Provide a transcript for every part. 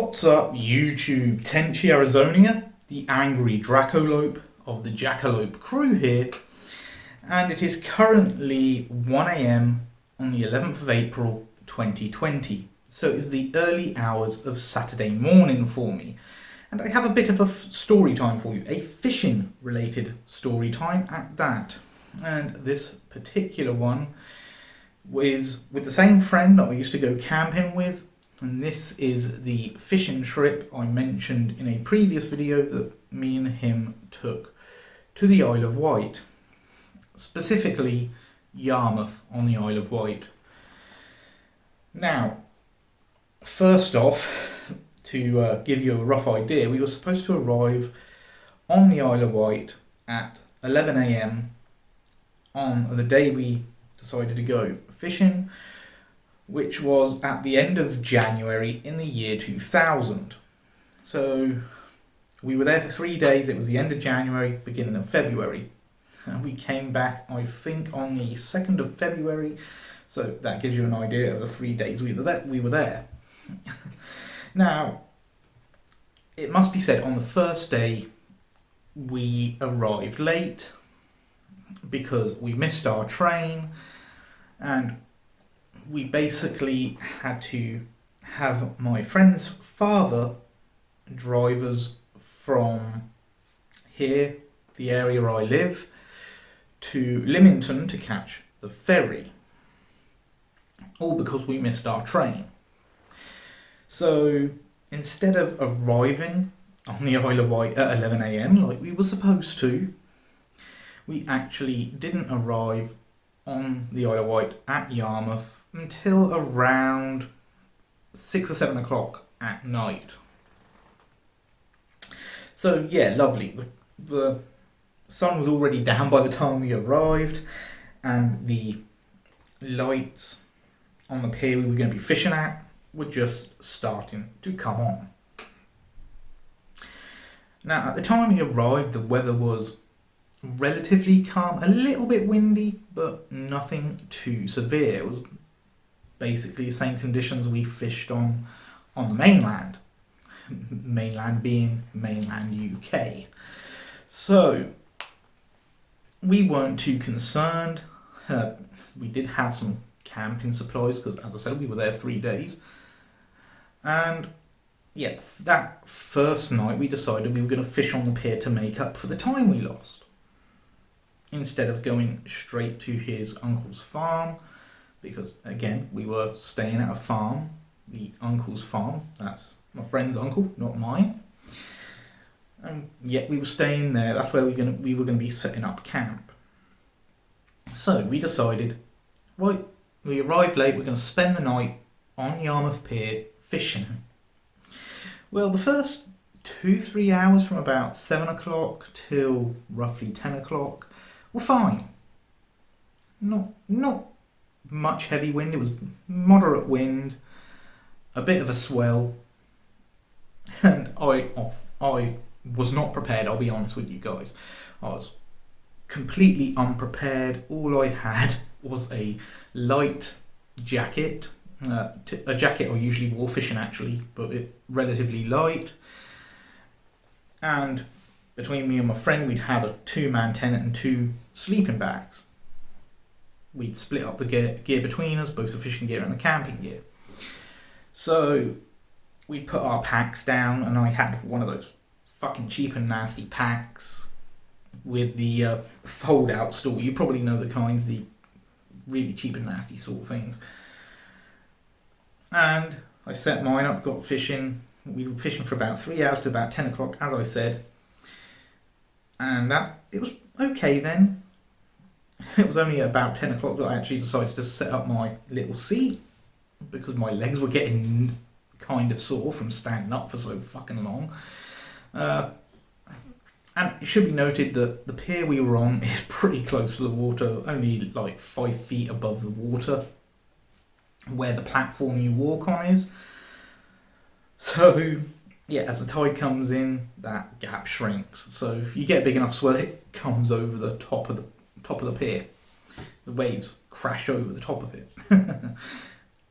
What's up, YouTube? Tenchi Arizonia, the angry Dracolope of the Jackalope crew here, and it is currently 1 AM on the 11th of April 2020, so it is the early hours of Saturday morning for me, and I have a bit of a story time for you, a fishing related story time at that, and this particular one is with the same friend that I used to go camping with. And this is the fishing trip I mentioned in a previous video that me and him took to the Isle of Wight. Specifically, Yarmouth on the Isle of Wight. Now, first off, to give you a rough idea, we were supposed to arrive on the Isle of Wight at 11 AM on the day we decided to go fishing, which was at the end of January in the year 2000. So we were there for 3 days. It was the end of January, beginning of February. And we came back, I think, on the 2nd of February. So that gives you an idea of the 3 days we were there. Now, it must be said, on the first day, we arrived late because we missed our train, and we basically had to have my friend's father drive us from here, the area where I live, to Lymington to catch the ferry. All because we missed our train. So instead of arriving on the Isle of Wight at 11 AM like we were supposed to, we actually didn't arrive on the Isle of Wight at Yarmouth until around 6 or 7 o'clock at night. So yeah, lovely. The sun was already down by the time we arrived, and the lights on the pier we were going to be fishing at were just starting to come on. Now, at the time we arrived, the weather was relatively calm, a little bit windy, but nothing too severe. It was basically the same conditions we fished on the mainland. Mainland being mainland UK. So we weren't too concerned. We did have some camping supplies because, as I said, we were there 3 days. And yeah, that first night we decided we were going to fish on the pier to make up for the time we lost, instead of going straight to his uncle's farm. Because, again, we were staying at a farm, the uncle's farm. That's my friend's uncle, not mine. And yet we were staying there. That's where we were going to be setting up camp. So we decided, right, we arrived late. We're going to spend the night on Yarmouth Pier fishing. Well, the first 2-3 hours from about 7 o'clock till roughly 10 o'clock were fine. Not much heavy wind. It was moderate wind, a bit of a swell, and I was not prepared. I'll be honest with you guys. I was completely unprepared. All I had was a light jacket, a jacket I usually wore fishing actually, but it relatively light. And between me and my friend, we'd have a 2-man tent and 2 sleeping bags. We'd split up the gear between us, both the fishing gear and the camping gear. So we put our packs down, and I had one of those fucking cheap and nasty packs with the fold-out stool. You probably know the kinds, the really cheap and nasty sort of things. And I set mine up, got fishing. We were fishing for about 3 hours to about 10 o'clock, as I said. And it was okay then. It was only about 10 o'clock that I actually decided to set up my little seat, because my legs were getting kind of sore from standing up for so fucking long. And it should be noted that the pier we were on is pretty close to the water, only like 5 feet above the water, where the platform you walk on is. So yeah, as the tide comes in, that gap shrinks. So if you get a big enough swell, it comes over the top of the pier. The waves crash over the top of it.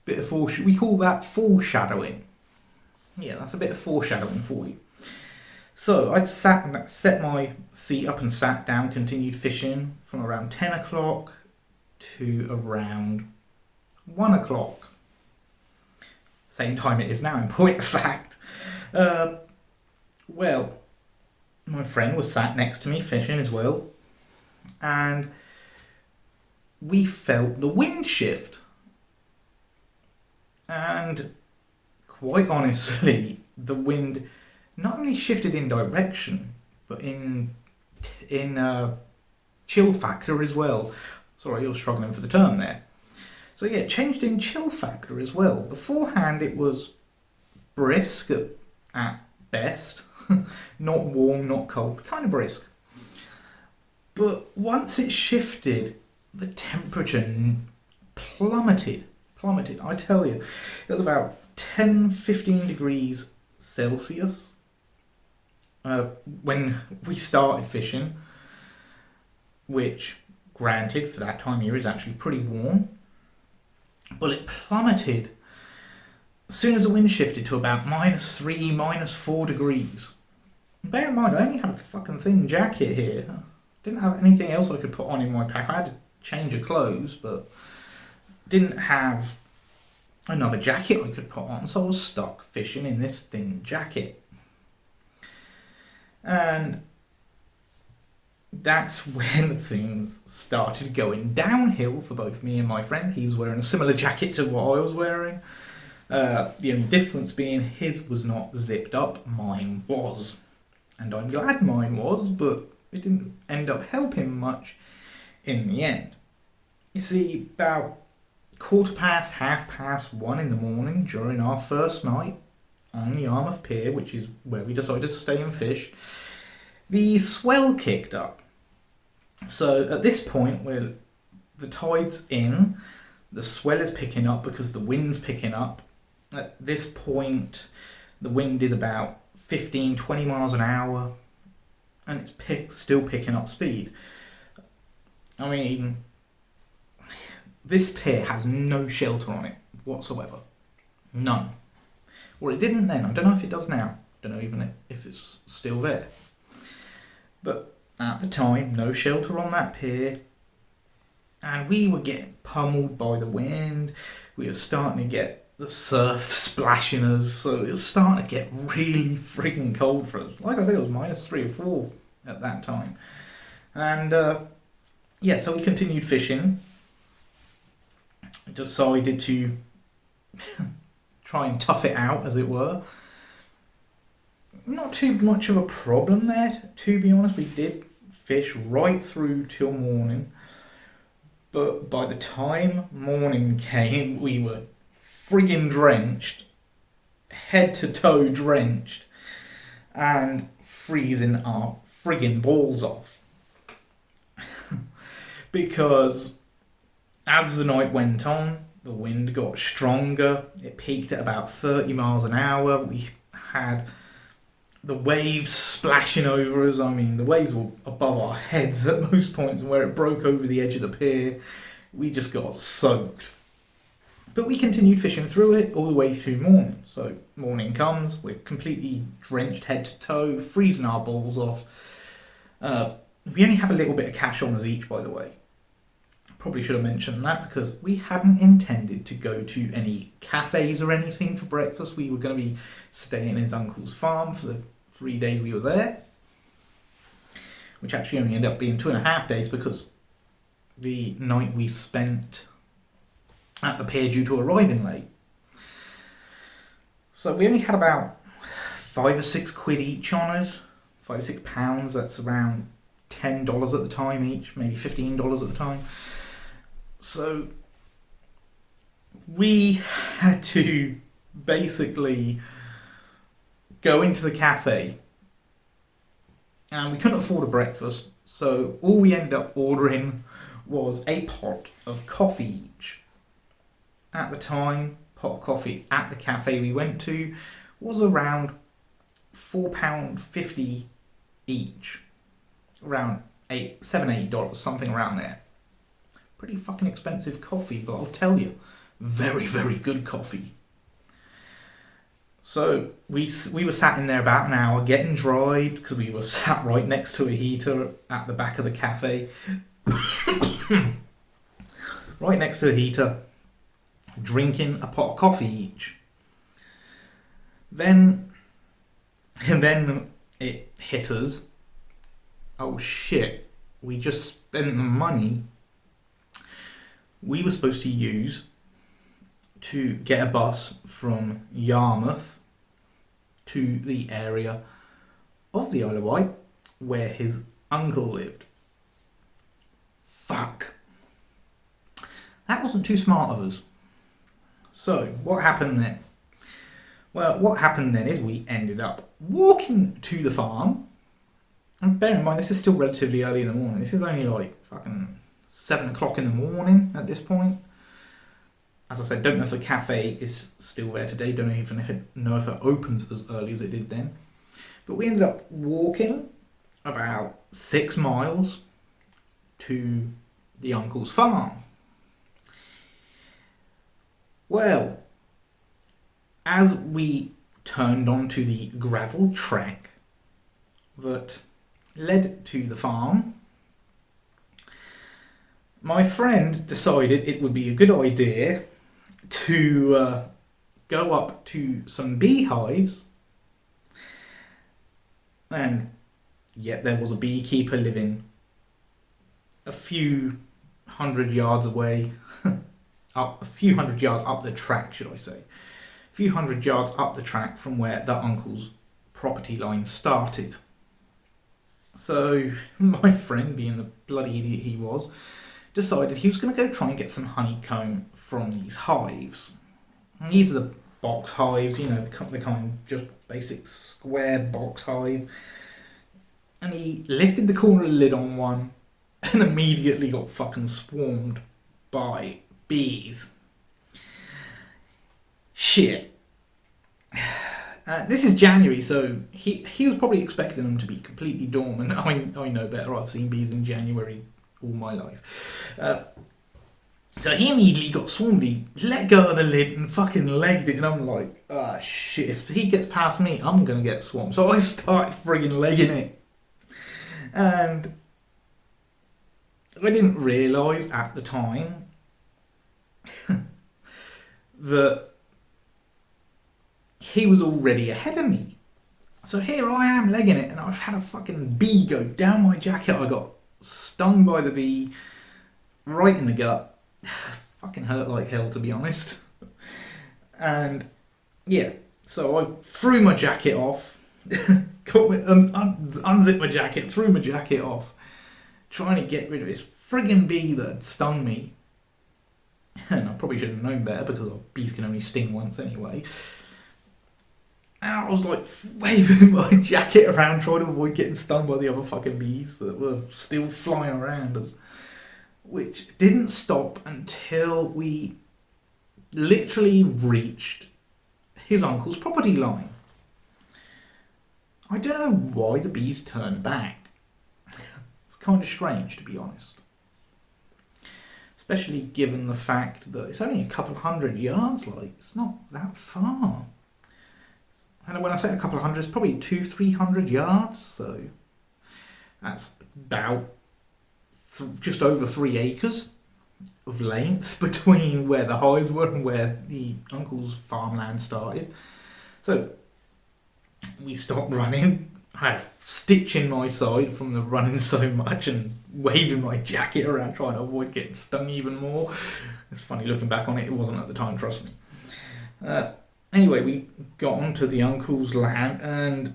Bit of we call that foreshadowing. Yeah, that's a bit of foreshadowing for you. So I'd set my seat up and sat down, continued fishing from around 10 o'clock to around 1 o'clock. Same time it is now, in point of fact. Well, my friend was sat next to me fishing as well, and we felt the wind shift. And quite honestly, the wind not only shifted in direction, but in chill factor as well. Sorry, you're struggling for the term there. So yeah, it changed in chill factor as well. Beforehand, it was brisk at best, not warm, not cold, kind of brisk. But once it shifted, the temperature plummeted. I tell you, it was about 10-15 degrees Celsius when we started fishing, which, granted, for that time of year is actually pretty warm. But it plummeted as soon as the wind shifted to about -3, -4 degrees. Bear in mind, I only had a fucking thin jacket here. Didn't have anything else I could put on in my pack. I had to change of clothes, but didn't have another jacket I could put on, so I was stuck fishing in this thin jacket. And that's when things started going downhill for both me and my friend. He was wearing a similar jacket to what I was wearing. The only difference being his was not zipped up, mine was. And I'm glad mine was, but it didn't end up helping much in the end. You see, about 1:15 in the morning during our first night on the Yarmouth Pier, which is where we decided to stay and fish, the swell kicked up. So at this point, where the tide's in, the swell is picking up because the wind's picking up. At this point, the wind is about 15-20 miles an hour, and it's still picking up speed. I mean, this pier has no shelter on it whatsoever. None. Well, it didn't then. I don't know if it does now. I don't know even if it's still there. But at the time, no shelter on that pier. And we were getting pummeled by the wind. We were starting to get the surf splashing us. So it was starting to get really freaking cold for us. Like I said, it was -3 or 4 at that time. And yeah, so we continued fishing. Decided to try and tough it out, as it were. Not too much of a problem there, to be honest. We did fish right through till morning, but by the time morning came, we were friggin' drenched, head to toe drenched, and freezing our friggin' balls off. Because as the night went on, the wind got stronger. It peaked at about 30 miles an hour. We had the waves splashing over us. I mean, the waves were above our heads at most points, and where it broke over the edge of the pier, we just got soaked. But we continued fishing through it all the way through morning. So morning comes, we're completely drenched head to toe, freezing our balls off. We only have a little bit of cash on us each, by the way. Probably should have mentioned that, because we hadn't intended to go to any cafes or anything for breakfast. We were going to be staying in his uncle's farm for the 3 days we were there, which actually only ended up being 2.5 days, because the night we spent at the pier due to arriving late. So we only had about £5 or £6 each on us, £5 or £6. That's around $10 at the time each, maybe $15 at the time. So we had to basically go into the cafe, and we couldn't afford a breakfast, so all we ended up ordering was a pot of coffee each. At the time, pot of coffee at the cafe we went to was around £4.50 each, around $7-8, something around there. Pretty fucking expensive coffee, but I'll tell you, very, very good coffee. So we were sat in there about an hour getting dried because we were sat right next to a heater at the back of the cafe. Right next to the heater, drinking a pot of coffee each. And then it hit us. Oh shit, we just spent the money we were supposed to use to get a bus from Yarmouth to the area of the Isle of Wight where his uncle lived. Fuck. That wasn't too smart of us. So, what happened then? Well, what happened then is we ended up walking to the farm. And bear in mind, this is still relatively early in the morning. This is only like fucking 7 o'clock in the morning at this point. As I said, don't know if the cafe is still there today. Don't even know if it opens as early as it did then. But we ended up walking about 6 miles to the uncle's farm. Well, as we turned onto the gravel track that led to the farm, my friend decided it would be a good idea to go up to some beehives, and yet there was a beekeeper living a few hundred yards away, a few hundred yards up the track, should I say. A few hundred yards up the track from where the uncle's property line started. So my friend, being the bloody idiot he was, decided he was going to go try and get some honeycomb from these hives. And these are the box hives, you know, the kind of just basic square box hive. And he lifted the corner of the lid on one and immediately got fucking swarmed by bees. Shit. This is January, so he was probably expecting them to be completely dormant. I know better. I've seen bees in January all my life. So he immediately got swarmed. He let go of the lid and fucking legged it. And I'm like, ah, shit. If he gets past me, I'm going to get swarmed. So I started friggin' legging it. And I didn't realise at the time that he was already ahead of me. So here I am legging it, and I've had a fucking bee go down my jacket. I got stung by the bee right in the gut. Fucking hurt like hell, to be honest. And yeah, so I threw my jacket off, unzipped my jacket, threw my jacket off, trying to get rid of this friggin' bee that had stung me. And I probably should have known better, because bees can only sting once anyway. And I was like waving my jacket around, trying to avoid getting stung by the other fucking bees that were still flying around us. Which didn't stop until we literally reached his uncle's property line. I don't know why the bees turned back. It's kind of strange, to be honest. Especially given the fact that it's only a couple of 100 yards, like, it's not that far. And when I say a couple of hundred, it's probably 200-300 yards, so that's about just over 3 acres of length between where the hives were and where the uncle's farmland started. So we stopped running. I had a stitch in my side from the running so much and waving my jacket around trying to avoid getting stung even more. It's funny looking back on it. It wasn't at the time, trust me. Anyway, we got onto the uncle's land, and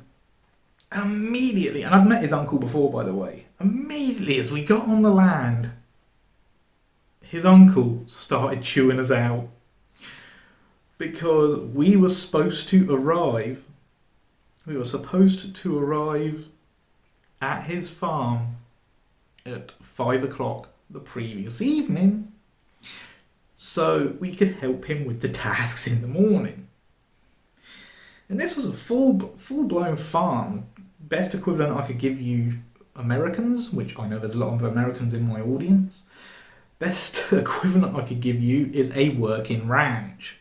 immediately, and I've met his uncle before, by the way, immediately as we got on the land, his uncle started chewing us out, because we were supposed to arrive at his farm at 5 o'clock the previous evening, so we could help him with the tasks in the morning. And this was a full-blown farm. Best equivalent I could give you Americans, which I know there's a lot of Americans in my audience. Best equivalent I could give you is a working ranch.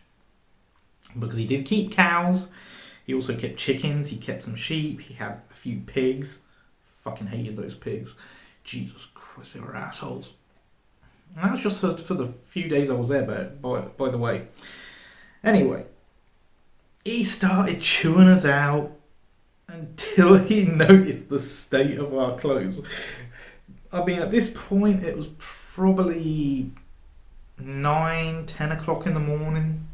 Because he did keep cows, He also kept chickens, he kept some sheep, he had a few pigs. Fucking hated those pigs. Jesus Christ, they were assholes. And that was just for the few days I was there, by the way. Anyway, he started chewing us out until he noticed the state of our clothes. I mean, at this point, it was probably 9-10 o'clock in the morning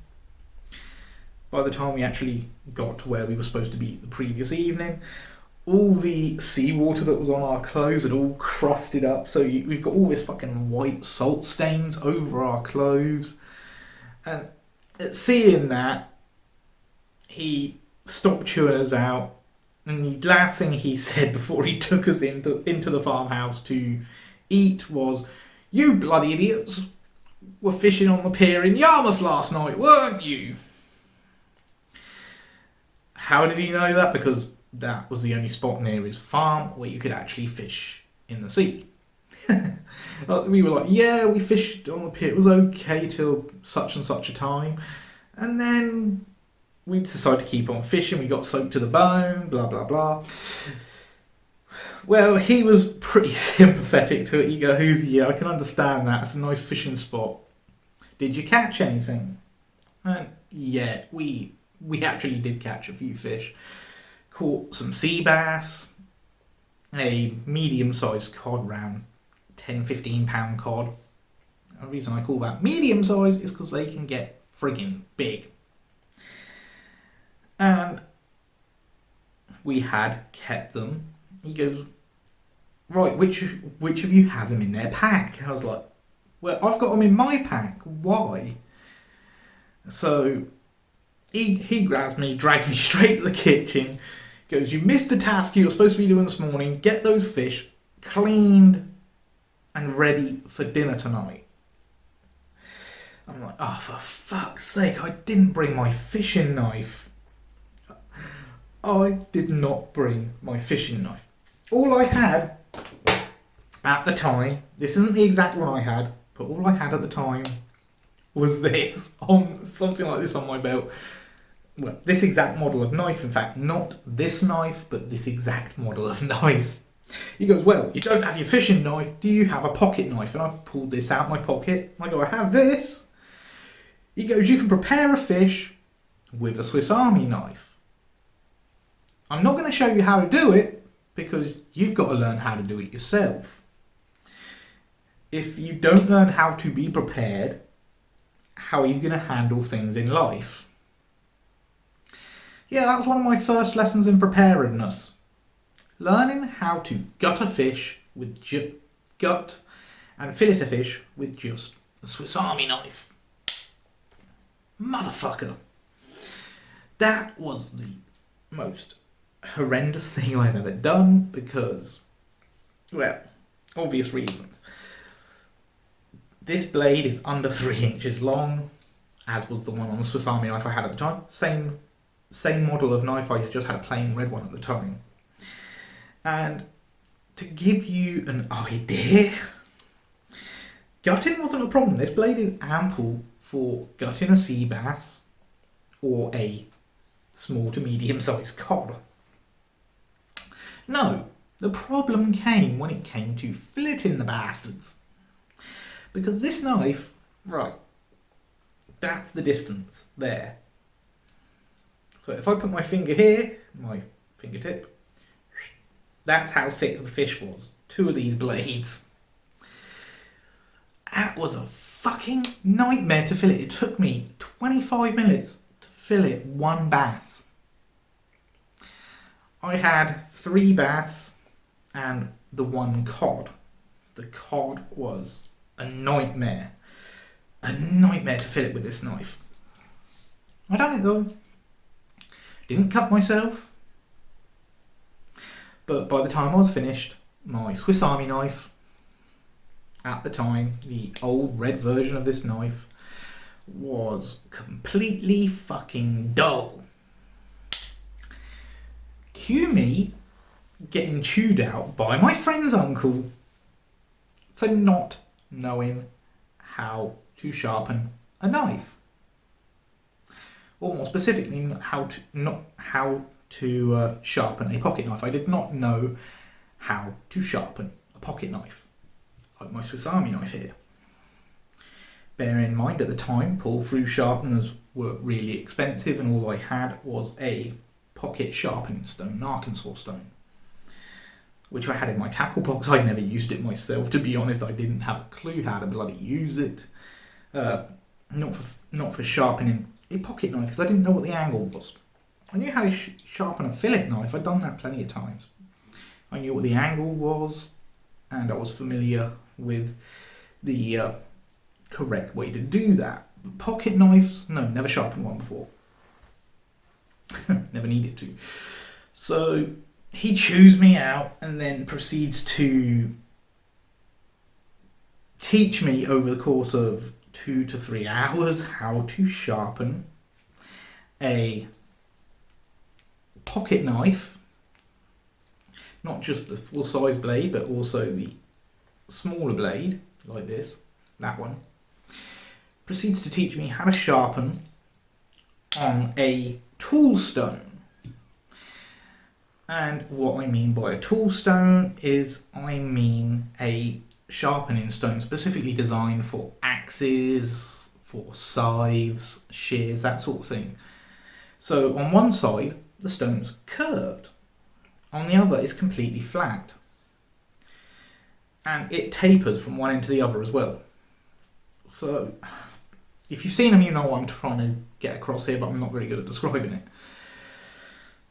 by the time we actually got to where we were supposed to be the previous evening. All the seawater that was on our clothes had all crusted up, so we've got all this fucking white salt stains over our clothes. And seeing that, he stopped chewing us out, and the last thing he said before he took us into the farmhouse to eat was, "You bloody idiots were fishing on the pier in Yarmouth last night, weren't you?" How did he know that? Because that was the only spot near his farm where you could actually fish in the sea. We were like, yeah, we fished on the pier, it was okay till such and such a time. And then we decided to keep on fishing, we got soaked to the bone, blah, blah, blah. Well, he was pretty sympathetic to it. He goes, yeah, I can understand that, it's a nice fishing spot. Did you catch anything? And yeah, we actually did catch a few fish. Caught some sea bass, a medium-sized cod, around 10-15 pound cod. The reason I call that medium-sized is because they can get friggin' big. And we had kept them. He goes, right, which of you has them in their pack? I was like, well, I've got them in my pack. Why? So he grabs me, drags me straight to the kitchen, goes, you missed the task you were supposed to be doing this morning. Get those fish cleaned and ready for dinner tonight. I'm like, oh, for fuck's sake, I didn't bring my fishing knife. I did not bring my fishing knife. All I had at the time, this isn't the exact one I had, but all I had at the time was this, on something like this on my belt. Well, this exact model of knife, in fact, not this knife, but this exact model of knife. He goes, well, you don't have your fishing knife, do you have a pocket knife? And I pulled this out of my pocket. I go, I have this. He goes, you can prepare a fish with a Swiss Army knife. I'm not going to show you how to do it, because you've got to learn how to do it yourself. If you don't learn how to be prepared, how are you going to handle things in life? Yeah, that was one of my first lessons in preparedness. Learning how to gut a fish with gut and fillet a fish with just a Swiss Army knife. Motherfucker. That was the most horrendous thing I've ever done because, well, obvious reasons. This blade is under 3 inches long, as was the one on the Swiss Army knife I had at the time. Same model of knife, I just had a plain red one at the time. And to give you an idea, gutting wasn't a problem. This blade is ample for gutting a sea bass or a small to medium sized cod. No, the problem came when it came to filleting the bastards. Because this knife, right, that's the distance there. So if I put my finger here, my fingertip, that's how thick the fish was. 2 of these blades. That was a fucking nightmare to fillet. It took me 25 minutes to fillet one bass. I had 3 bass and the 1 cod. The cod was a nightmare. A nightmare to fillet with this knife. I done it though. Didn't cut myself. But by the time I was finished, my Swiss Army knife, at the time, the old red version of this knife, was completely fucking dull. Cue me getting chewed out by my friend's uncle for not knowing how to sharpen a knife. or more specifically, not how to sharpen a pocket knife. I did not know how to sharpen a pocket knife, like my Swiss Army knife here. Bear in mind, at the time, pull-through sharpeners were really expensive, and all I had was a pocket sharpening stone, an Arkansas stone, which I had in my tackle box. I'd never used it myself, to be honest. I didn't have a clue how to bloody use it. Not for sharpening a pocket knife, because I didn't know what the angle was. I knew how to sharpen a fillet knife. I'd done that plenty of times. I knew what the angle was, and I was familiar with the correct way to do that. But pocket knives, no, never sharpened one before. Never needed to. So he chews me out and then proceeds to teach me over the course of 2 to 3 hours how to sharpen a pocket knife. Not just the full size blade, but also the smaller blade, like this, that one. Proceeds to teach me how to sharpen on a tool stone. And what I mean by a tool stone is I mean a sharpening stone specifically designed for axes, for scythes, shears, that sort of thing. So on one side, the stone's curved. On the other, it's completely flat. And it tapers from one end to the other as well. So, if you've seen them, you know what I'm trying to get across here, but I'm not very good at describing it.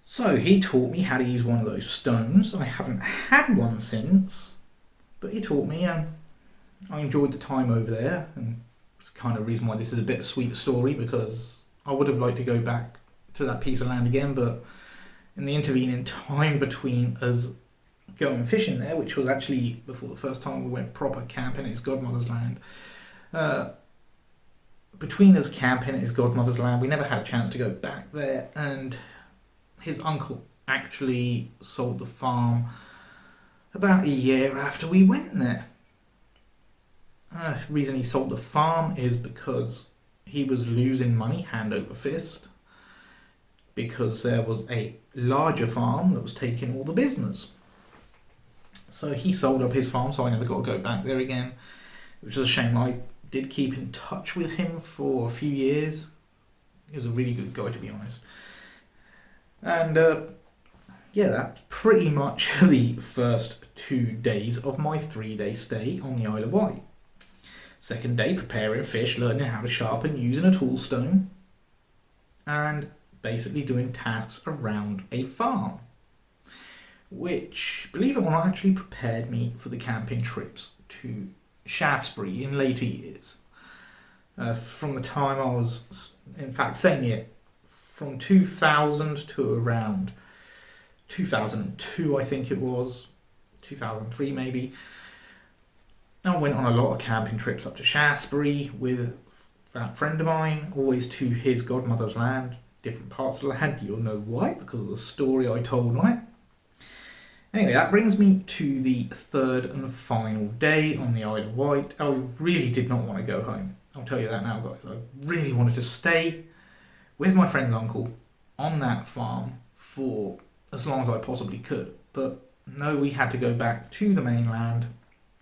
So, he taught me how to use one of those stones. I haven't had one since, but he taught me, and I enjoyed the time over there. And it's kind of the reason why this is a bit sweet story, because I would have liked to go back to that piece of land again, but in the intervening time between us going fishing there, which was actually before the first time we went proper camping at his godmother's land, between us camping at his godmother's land, we never had a chance to go back there, and his uncle actually sold the farm about a year after we went there. The reason he sold the farm is because he was losing money hand over fist, because there was a larger farm that was taking all the business. So he sold up his farm, so I never got to go back there again, which is a shame. I did keep in touch with him for a few years. He was a really good guy, to be honest. And yeah, that's pretty much the first 2 days of my 3-day stay on the Isle of Wight. Second day, preparing fish, learning how to sharpen using a tool stone, and basically doing tasks around a farm, which, believe it or not, actually prepared me for the camping trips to Shaftesbury in later years. From the time I was, in fact, same year, from 2000 to around 2002, I think it was, 2003 maybe. I went on a lot of camping trips up to Shaftesbury with that friend of mine, always to his godmother's land. Different parts of the land, you'll know why, because of the story I told on it. Anyway, that brings me to the third and final day on the Isle of Wight. I really did not want to go home. I'll tell you that now, guys. I really wanted to stay with my friend's uncle on that farm for as long as I possibly could. But no, we had to go back to the mainland,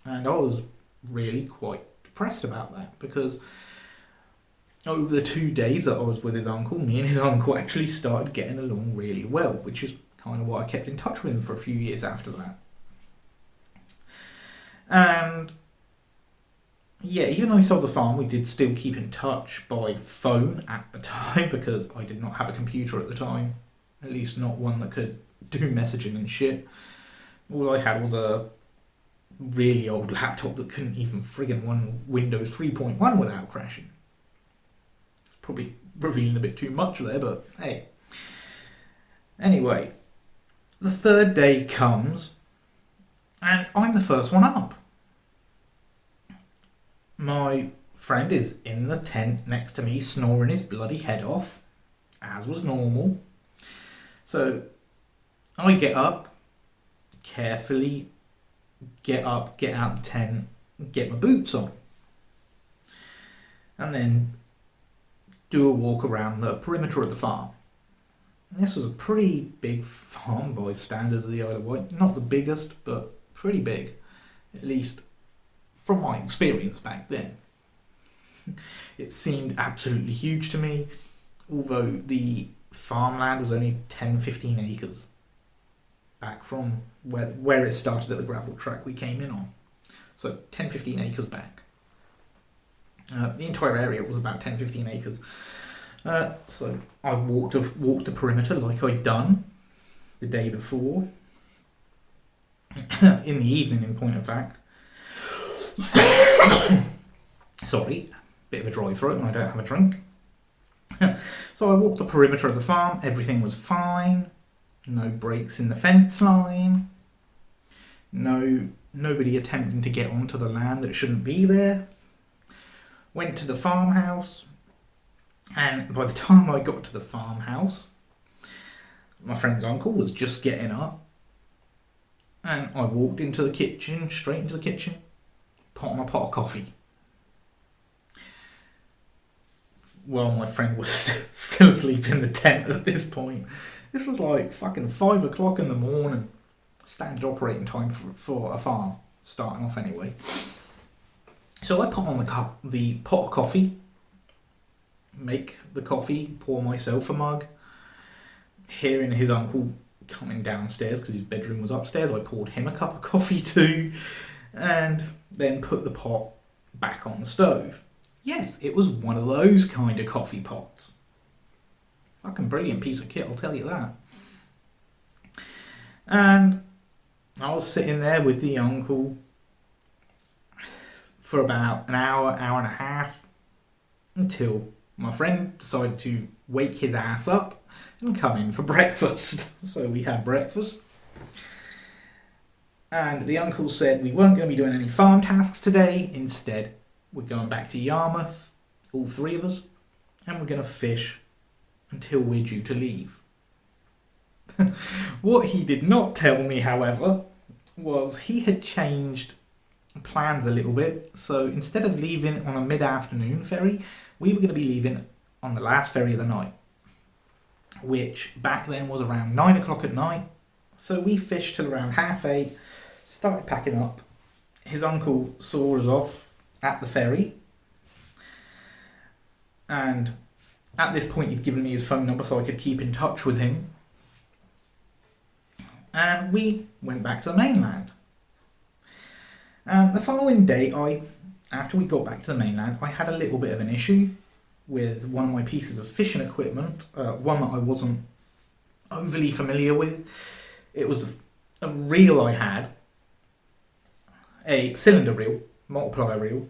and I was really quite depressed about that, because over the 2 days that I was with his uncle, me and his uncle actually started getting along really well, which is kind of why I kept in touch with him for a few years after that. And yeah, even though he sold the farm, we did still keep in touch by phone at the time, because I did not have a computer at the time, at least not one that could do messaging and shit. All I had was a really old laptop that couldn't even friggin' run Windows 3.1 without crashing. Probably revealing a bit too much there, but hey. Anyway, the third day comes, and I'm the first one up. My friend is in the tent next to me, snoring his bloody head off, as was normal. So I get up, carefully get up, get out the tent, get my boots on, and then do a walk around the perimeter of the farm. And this was a pretty big farm by standards of the Isle of Wight. Not the biggest, but pretty big, at least from my experience back then. It seemed absolutely huge to me, although the farmland was only 10-15 acres back from where it started at the gravel track we came in on. So 10-15 acres back. The entire area was about 10-15 acres. So I walked the perimeter like I'd done the day before. In the evening, in point of fact. Sorry, bit of a dry throat when I don't have a drink. So I walked the perimeter of the farm. Everything was fine. No breaks in the fence line. Nobody attempting to get onto the land that shouldn't be there. Went to the farmhouse, and by the time I got to the farmhouse, my friend's uncle was just getting up, and I walked into the kitchen, straight into the kitchen, put on a pot of coffee. Well, my friend was still asleep in the tent at this point. This was like fucking 5 o'clock in the morning. Standard operating time for a farm, starting off anyway. So I put on the pot of coffee, make the coffee, pour myself a mug. Hearing his uncle coming downstairs because his bedroom was upstairs, I poured him a cup of coffee too, and then put the pot back on the stove. Yes, it was one of those kind of coffee pots. Fucking brilliant piece of kit, I'll tell you that. And I was sitting there with the uncle for about an hour and a half, until my friend decided to wake his ass up and come in for breakfast. So we had breakfast. And the uncle said we weren't going to be doing any farm tasks today. Instead, we're going back to Yarmouth, all three of us, and we're going to fish until we're due to leave. What he did not tell me, however, was he had changed plans a little bit. So instead of leaving on a mid-afternoon ferry, we were going to be leaving on the last ferry of the night, which back then was around 9 o'clock at night. So we fished till around 8:30, started packing up. His uncle saw us off at the ferry, and at this point he'd given me his phone number so I could keep in touch with him, and we went back to the mainland. The following day, after we got back to the mainland, I had a little bit of an issue with one of my pieces of fishing equipment, one that I wasn't overly familiar with. It was a reel I had, a cylinder reel, multiplier reel,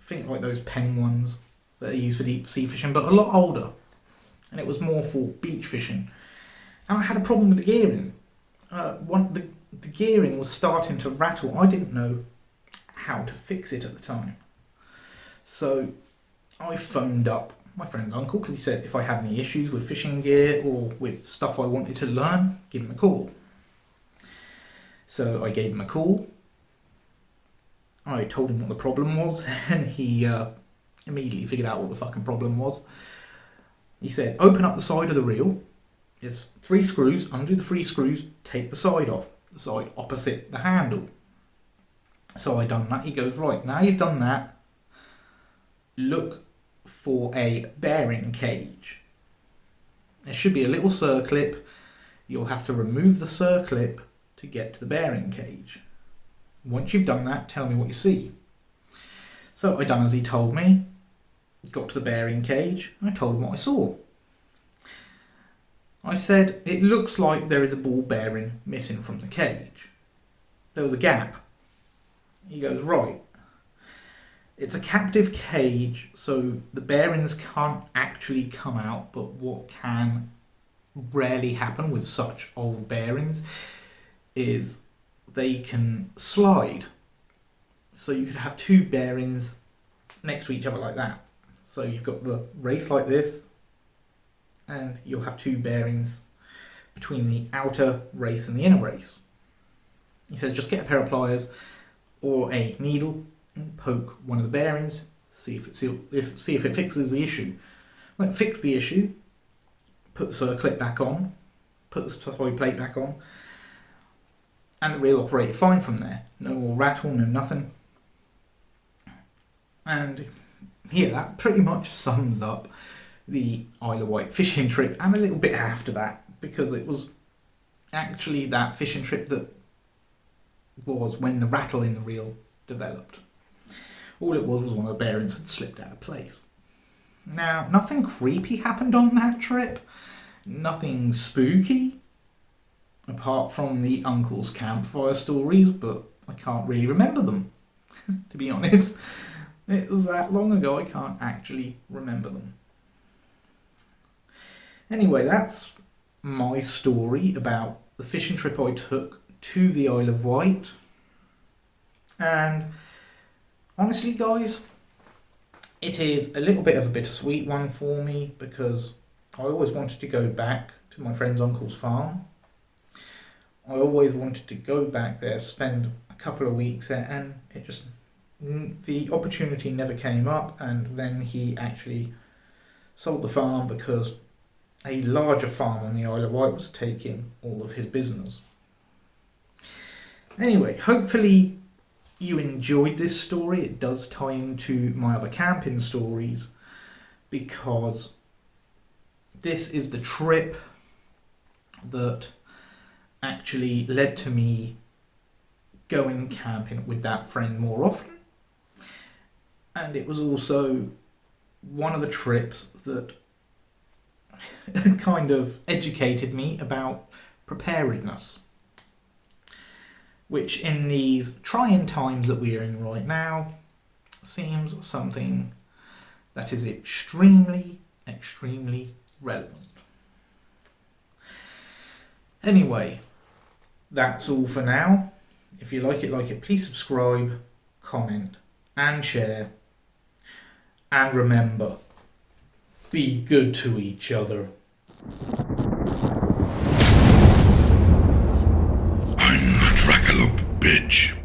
think like those pen ones that they use for deep sea fishing, but a lot older, and it was more for beach fishing. And I had a problem with the gearing. The gearing was starting to rattle. I didn't know how to fix it at the time, so I phoned up my friend's uncle because he said if I had any issues with fishing gear or with stuff I wanted to learn, give him a call. So I gave him a call. I told him what the problem was, and he immediately figured out what the fucking problem was. He said, open up the side of the reel. There's 3 screws. Undo the 3 screws. Take the side off. The side opposite the handle. So I done that. He goes, right, now you've done that, look for a bearing cage. There should be a little circlip. You'll have to remove the circlip to get to the bearing cage. Once you've done that, tell me what you see. So I done as he told me, got to the bearing cage, and I told him what I saw. I said, it looks like there is a ball bearing missing from the cage. There was a gap. He goes, right. It's a captive cage, so the bearings can't actually come out, but what can rarely happen with such old bearings is they can slide. So you could have 2 bearings next to each other like that. So you've got the race like this, and you'll have 2 bearings between the outer race and the inner race. He says just get a pair of pliers or a needle and poke one of the bearings see if it fixes the issue. Well, it fixed the issue, put the circlip back on, put the toy plate back on, and the reel operated fine from there. No more rattle, no nothing. And yeah, that pretty much sums up the Isle of Wight fishing trip, and a little bit after that, because it was actually that fishing trip that was when the rattle in the reel developed. All it was one of the bearings had slipped out of place. Now, nothing creepy happened on that trip, nothing spooky, apart from the uncle's campfire stories, but I can't really remember them, to be honest. It was that long ago I can't actually remember them. Anyway, that's my story about the fishing trip I took to the Isle of Wight. And honestly, guys, it is a little bit of a bittersweet one for me, because I always wanted to go back to my friend's uncle's farm. I always wanted to go back there, spend a couple of weeks there, and the opportunity never came up, and then he actually sold the farm because a larger farm on the Isle of Wight was taking all of his business. Anyway, hopefully you enjoyed this story. It does tie into my other camping stories, because this is the trip that actually led to me going camping with that friend more often. And it was also one of the trips that kind of educated me about preparedness, which in these trying times that we are in right now seems something that is extremely, extremely relevant. Anyway, that's all for now. If you like it, please subscribe, comment, and share. And remember, be good to each other. I'm the Dracolope, bitch.